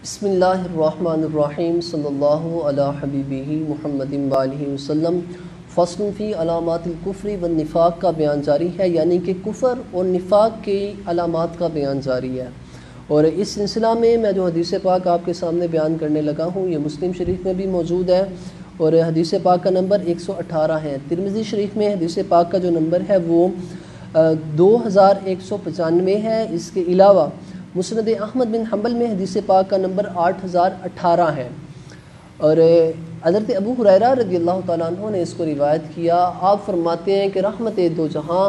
بسم اللہ الرحمن الرحیم صلی اللہ علی حبیبہ محمد وآلہ وسلم۔ فصل فی علامات الکفر والنفاق کا بیان جاری ہے، یعنی کہ کفر اور نفاق کی علامات کا بیان جاری ہے۔ اور اس سلسلہ میں جو حدیث پاک آپ کے سامنے بیان کرنے لگا ہوں یہ مسلم شریف میں بھی موجود ہے اور حدیث پاک کا نمبر 118 ہے۔ ترمذی شریف میں حدیث پاک کا جو نمبر ہے وہ 2195 ہے۔ اس کے علاوہ مسند احمد بن حنبل میں حدیث پاک کا نمبر 8018 ہے۔ اور حضرت ابو ہریرہ رضی اللہ تعالیٰ عنہ نے اس کو روایت کیا۔ آپ فرماتے ہیں کہ رحمت دو جہاں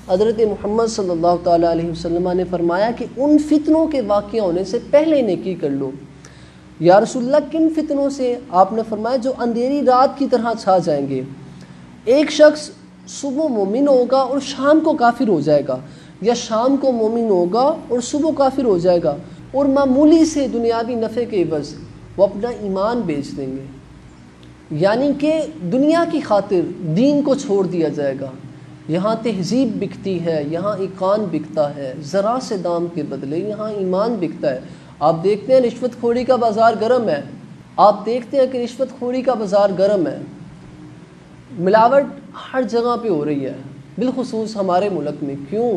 حضرت محمد صلی اللہ تعالیٰ علیہ وسلم نے فرمایا کہ ان فتنوں کے واقع ہونے سے پہلے نیکی کر لو۔ یا رسول اللہ کن فتنوں سے؟ آپ نے فرمایا جو اندھیری رات کی طرح چھا جائیں گے۔ ایک شخص صبح مومن ہوگا اور شام کو کافر ہو جائے گا، یا شام کو مومن ہوگا اور صبح کافر ہو جائے گا، اور معمولی سے دنیاوی نفع کے عوض وہ اپنا ایمان بیچ دیں گے، یعنی کہ دنیا کی خاطر دین کو چھوڑ دیا جائے گا۔ یہاں تہذیب بکتی ہے، یہاں ایقان بکتا ہے، ذرا سے دام کے بدلے یہاں ایمان بکتا ہے۔ آپ دیکھتے ہیں رشوت خوری کا بازار گرم ہے، آپ دیکھتے ہیں کہ رشوت خوری کا بازار گرم ہے، ملاوٹ ہر جگہ پہ ہو رہی ہے، بالخصوص ہمارے ملک میں۔ کیوں؟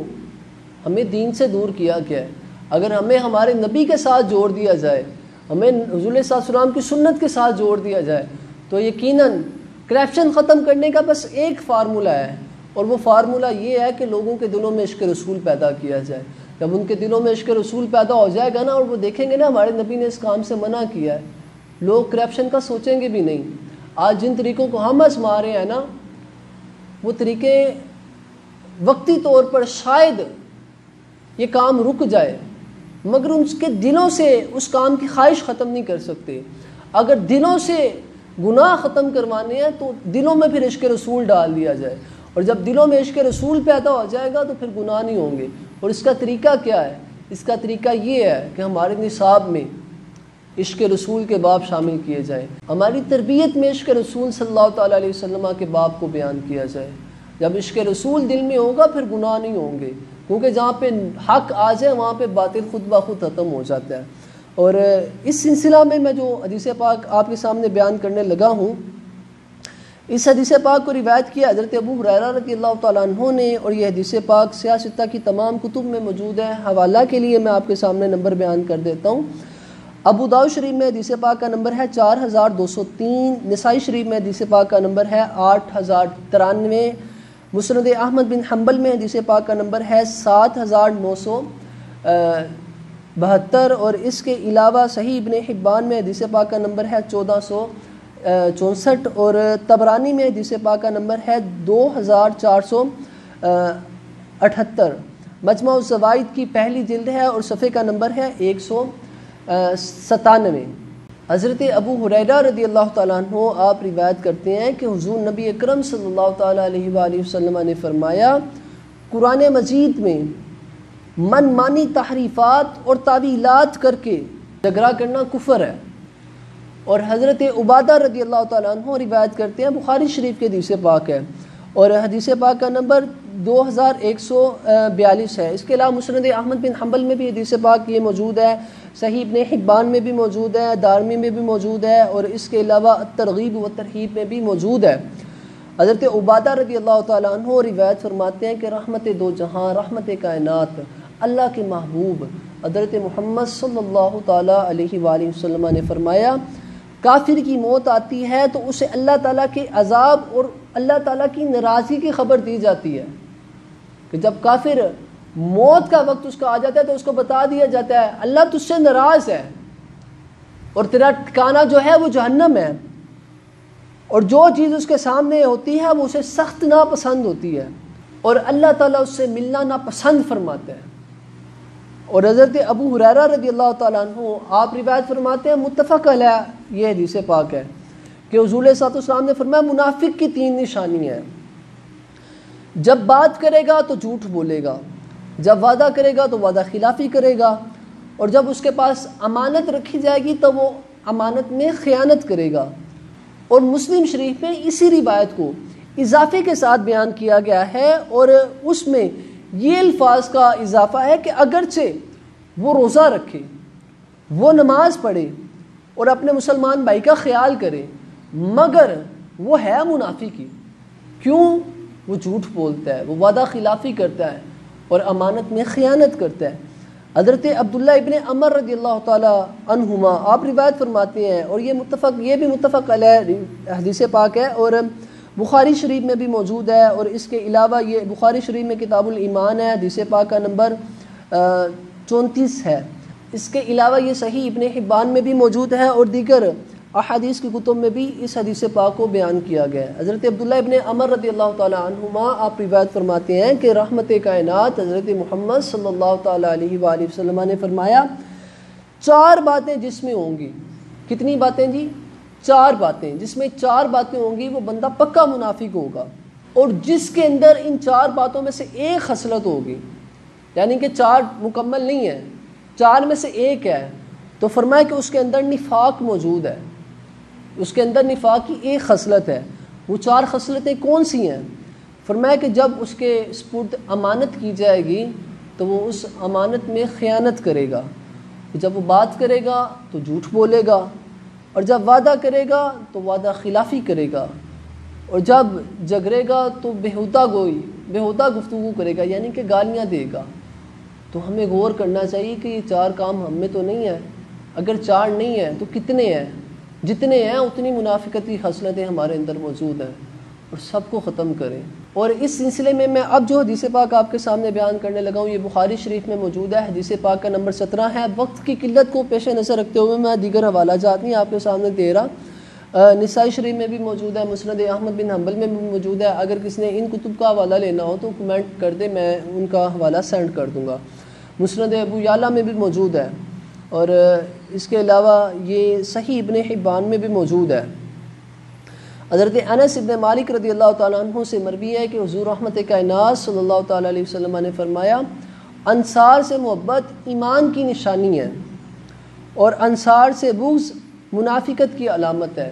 ہمیں دین سے دور کیا گیا ہے۔ اگر ہمیں ہمارے نبی کے ساتھ جوڑ دیا جائے، ہمیں حضور صلی اللہ علیہ وسلم کی سنت کے ساتھ جوڑ دیا جائے تو یقیناً کرپشن ختم کرنے کا بس ایک فارمولہ ہے، اور وہ فارمولہ یہ ہے کہ لوگوں کے دلوں میں عشق رسول پیدا کیا جائے۔ جب ان کے دلوں میں عشق رسول پیدا ہو جائے گا نا، اور وہ دیکھیں گے نا ہمارے نبی نے اس کام سے منع کیا ہے، لوگ کرپشن کا سوچیں گے بھی نہیں۔ آج جن طریقوں کو ہم آزما رہے ہیں نا، وہ طریقے وقتی طور پر شاید یہ کام رک جائے، مگر ان کے دلوں سے اس کام کی خواہش ختم نہیں کر سکتے۔ اگر دلوں سے گناہ ختم کروانے ہیں تو دلوں میں پھر عشق رسول ڈال دیا جائے، اور جب دلوں میں عشق رسول پیدا ہو جائے گا تو پھر گناہ نہیں ہوں گے۔ اور اس کا طریقہ کیا ہے؟ اس کا طریقہ یہ ہے کہ ہمارے نصاب میں عشق رسول کے باب شامل کیے جائیں، ہماری تربیت میں عشق رسول صلی اللہ تعالیٰ علیہ وسلم کے باب کو بیان کیا جائے۔ جب عشق رسول دل میں ہوگا پھر گناہ نہیں ہوں گے، کیونکہ جہاں پہ حق آ جائے وہاں پہ باطل خود بخود ختم ہو جاتا ہے۔ اور اس سلسلہ میں جو حدیث پاک آپ کے سامنے بیان کرنے لگا ہوں، اس حدیث پاک کو روایت کیا حضرت ابو ہریرہ رضی اللہ تعالیٰ عنہ نے، اور یہ حدیث پاک سیاہ ستہ کی تمام کتب میں موجود ہے۔ حوالہ کے لیے میں آپ کے سامنے نمبر بیان کر دیتا ہوں۔ ابو داؤد شریف میں حدیث پاک کا نمبر ہے 4203، نسائی شریف میں حدیث پاک کا نمبر ہے 8093، مسند احمد بن حنبل میں حدیث پاک کا نمبر ہے 7972، اور اس کے علاوہ صحیح ابن حبان میں حدیث پاک کا نمبر ہے 1464، اور طبرانی میں حدیث پاک کا نمبر ہے 2478۔ مجمع الزوائد کی پہلی جلد ہے اور صفحے کا نمبر ہے 197۔ حضرت ابو ہریرہ رضی اللہ تعالیٰ عنہ آپ روایت کرتے ہیں کہ حضور نبی اکرم صلی اللہ تعالیٰ علیہ وآلہ وسلم نے فرمایا، قرآن مجید میں من مانی تحریفات اور تعویلات کر کے جھگڑا کرنا کفر ہے۔ اور حضرت عبادہ رضی اللہ تعالیٰ عنہ روایت کرتے ہیں، بخاری شریف کے حدیث پاک ہے، اور حدیث پاک کا نمبر 2142 ہے۔ اس کے علاوہ مسند احمد بن حنبل میں بھی حدیث پاک یہ موجود ہے، صحیح ابن حبان میں بھی موجود ہے، دارمی میں بھی موجود ہے، اور اس کے علاوہ الترغیب و ترہیب میں بھی موجود ہے۔ حضرت عبادہ رضی اللہ تعالیٰ عنہ روایت فرماتے ہیں کہ رحمت دو جہاں، رحمت کائنات، اللہ کے محبوب حضرت محمد صلی اللہ تعالیٰ علیہ وآلہ وسلم نے فرمایا، کافر کی موت آتی ہے تو اسے اللہ تعالیٰ کے عذاب اور اللہ تعالیٰ کی ناراضگی کی خبر دی جاتی ہے، کہ جب کافر موت کا وقت اس کا آ جاتا ہے تو اس کو بتا دیا جاتا ہے اللہ تجھ سے ناراض ہے، اور تیرا ٹھکانہ جو ہے وہ جہنم ہے، اور جو چیز اس کے سامنے ہوتی ہے وہ اسے سخت ناپسند ہوتی ہے، اور اللہ تعالیٰ اس سے ملنا ناپسند فرماتا ہے۔ اور حضرت ابو ہریرہ رضی اللہ تعالیٰ عنہ آپ روایت فرماتے ہیں، متفق علیہ یہ حدیث پاک ہے، کہ حضور صلی اللہ علیہ وسلم نے فرمایا منافق کی 3 نشانی ہیں، جب بات کرے گا تو جھوٹ بولے گا، جب وعدہ کرے گا تو وعدہ خلافی کرے گا، اور جب اس کے پاس امانت رکھی جائے گی تو وہ امانت میں خیانت کرے گا۔ اور مسلم شریف میں اسی روایت کو اضافے کے ساتھ بیان کیا گیا ہے، اور اس میں یہ الفاظ کا اضافہ ہے کہ اگرچہ وہ روزہ رکھے، وہ نماز پڑھے اور اپنے مسلمان بھائی کا خیال کرے، مگر وہ ہے منافق ہی۔ کیوں؟ وہ جھوٹ بولتا ہے، وہ وعدہ خلافی کرتا ہے اور امانت میں خیانت کرتا ہے۔ حضرت عبداللہ ابن عمر رضی اللہ تعالی عنہما آپ روایت فرماتے ہیں، اور یہ بھی متفق علیہ حدیث پاک ہے اور بخاری شریف میں بھی موجود ہے، اور اس کے علاوہ یہ بخاری شریف میں کتاب الایمان ہے، حدیث پاک کا نمبر 34 ہے۔ اس کے علاوہ یہ صحیح ابن حبان میں بھی موجود ہے اور دیگر احادیث کی کتب میں بھی اس حدیث پاک کو بیان کیا گیا ہے۔ حضرت عبداللہ ابن عمر رضی اللہ تعالی عنہما آپ روایت فرماتے ہیں کہ رحمت کائنات حضرت محمد صلی اللہ تعالی علیہ وآلہ وسلم نے فرمایا 4 باتیں جس میں ہوں گی، کتنی باتیں جی؟ 4 باتیں، جس میں 4 باتیں ہوں گی وہ بندہ پکا منافق ہوگا، اور جس کے اندر ان 4 باتوں میں سے ایک خصلت ہوگی، یعنی کہ 4 مکمل نہیں ہے، 4 میں سے ایک ہے، تو فرمایا کہ اس کے اندر نفاق موجود ہے، اس کے اندر نفاق کی ایک خصلت ہے۔ وہ 4 خصلتیں کون سی ہیں؟ فرمایا کہ جب اس کے سپرد امانت کی جائے گی تو وہ اس امانت میں خیانت کرے گا، جب وہ بات کرے گا تو جھوٹ بولے گا، اور جب وعدہ کرے گا تو وعدہ خلافی کرے گا، اور جب جھگڑے گا تو بےہودہ گفتگو کرے گا، یعنی کہ گالیاں دے گا۔ تو ہمیں غور کرنا چاہیے کہ یہ 4 کام ہم میں تو نہیں ہے، اگر 4 نہیں ہیں تو کتنے ہیں؟ جتنے ہیں اتنی منافقتی خصلتیں ہمارے اندر موجود ہیں، اور سب کو ختم کریں۔ اور اس سلسلے میں اب جو حدیث پاک آپ کے سامنے بیان کرنے لگا ہوں یہ بخاری شریف میں موجود ہے، حدیث پاک کا نمبر 17 ہے۔ وقت کی قلت کو پیش نظر رکھتے ہوئے میں دیگر حوالہ جات نہیں آپ کے سامنے دے رہا۔ نسائی شریف میں بھی موجود ہے، مسند احمد بن حنبل میں بھی موجود ہے۔ اگر کسی نے ان کتب کا حوالہ لینا ہو تو کمنٹ کر دے، میں ان کا حوالہ سینڈ کر دوں گا۔ مسند ابو یعلا میں بھی موجود ہے، اور اس کے علاوہ یہ صحیح ابن حبان میں بھی موجود ہے۔ حضرت انس ابن مالک رضی اللہ تعالیٰ عنہ سے مروی ہے کہ حضور رحمت کائنات صلی اللہ تعالیٰ علیہ وسلم نے فرمایا انصار سے محبت ایمان کی نشانی ہے، اور انصار سے بغض منافقت کی علامت ہے۔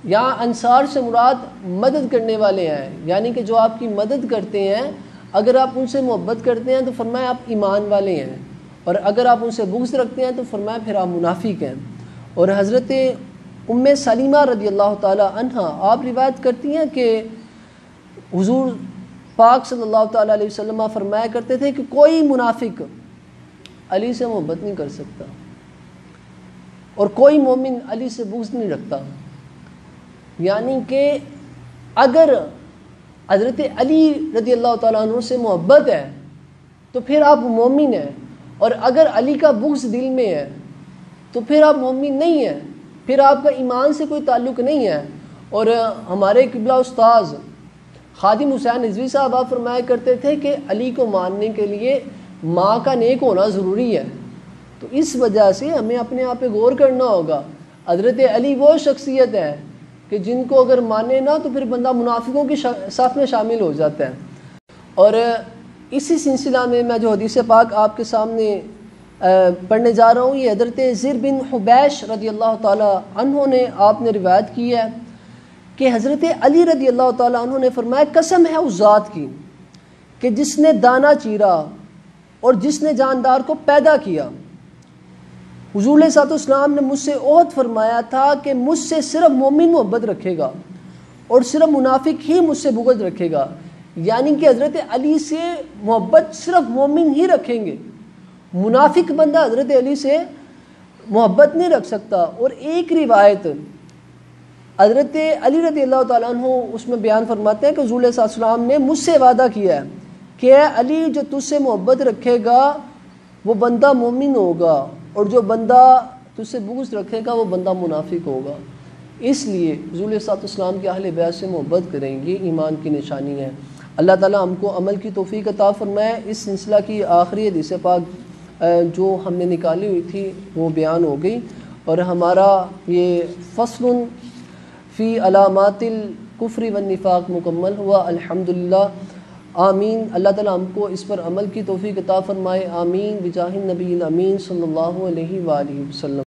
یہاں انصار سے مراد مدد کرنے والے ہیں، یعنی کہ جو آپ کی مدد کرتے ہیں، اگر آپ ان سے محبت کرتے ہیں تو فرمایا آپ ایمان والے ہیں، اور اگر آپ ان سے بغض رکھتے ہیں تو فرمایا پھر آپ منافق ہیں۔ اور حضرت ام سلیمہ رضی اللہ تعالی عنہ آپ روایت کرتی ہیں کہ حضور پاک صلی اللہ تعالی علیہ وسلم فرمایا کرتے تھے کہ کوئی منافق علی سے محبت نہیں کر سکتا، اور کوئی مومن علی سے بغض نہیں رکھتا۔ یعنی کہ اگر حضرت علی رضی اللہ تعالیٰ عنہ سے محبت ہے تو پھر آپ مومن ہیں، اور اگر علی کا بغض دل میں ہے تو پھر آپ مومن نہیں ہیں، پھر آپ کا ایمان سے کوئی تعلق نہیں ہے۔ اور ہمارے قبلہ استاذ خادم حسین رضوی صاحب آپ فرمایا کرتے تھے کہ علی کو ماننے کے لیے ماں کا نیک ہونا ضروری ہے۔ تو اس وجہ سے ہمیں اپنے آپ پہ غور کرنا ہوگا۔ حضرت علی وہ شخصیت ہے کہ جن کو اگر مانے نہ تو پھر بندہ منافقوں کی صف میں شامل ہو جاتا ہے۔ اور اسی سلسلہ میں جو حدیث پاک آپ کے سامنے پڑھنے جا رہا ہوں یہ حضرت زر بن حبیش رضی اللہ تعالی عنہ نے آپ نے روایت کی ہے کہ حضرت علی رضی اللہ تعالی عنہ نے فرمایا قسم ہے اس ذات کی کہ جس نے دانہ چیرا اور جس نے جاندار کو پیدا کیا، حضور علیہ الصلوۃ والسلام نے مجھ سے عہد فرمایا تھا کہ مجھ سے صرف مومن محبت رکھے گا اور صرف منافق ہی مجھ سے بغض رکھے گا۔ یعنی کہ حضرت علی سے محبت صرف مومن ہی رکھیں گے، منافق بندہ حضرت علی سے محبت نہیں رکھ سکتا۔ اور ایک روایت حضرت علی رضی اللہ تعالیٰ عنہ اس میں بیان فرماتے ہیں کہ حضور علیہ السلام نے مجھ سے وعدہ کیا ہے کہ اے علی جو تجھ سے محبت رکھے گا وہ بندہ مومن ہوگا، اور جو بندہ تجھ سے بغض رکھے گا وہ بندہ منافق ہوگا۔ اس لیے حضور علیہ السلام کے اہل بیت سے محبت کریں گے، ایمان کی نشانی ہے۔ اللہ تعالیٰ ہم کو عمل کی توفیق عطا فرمائے۔ اس سلسلہ کی آخری حدیث پاک جو ہم نے نکالی ہوئی تھی وہ بیان ہو گئی، اور ہمارا یہ فصل فی علامات الکفر والنفاق مکمل ہوا، الحمدللہ، آمین۔ اللہ تعالیٰ ہم کو اس پر عمل کی توفیق عطا فرمائے، آمین، بجاہ النبی الامین صلی اللہ علیہ وآلہ وسلم۔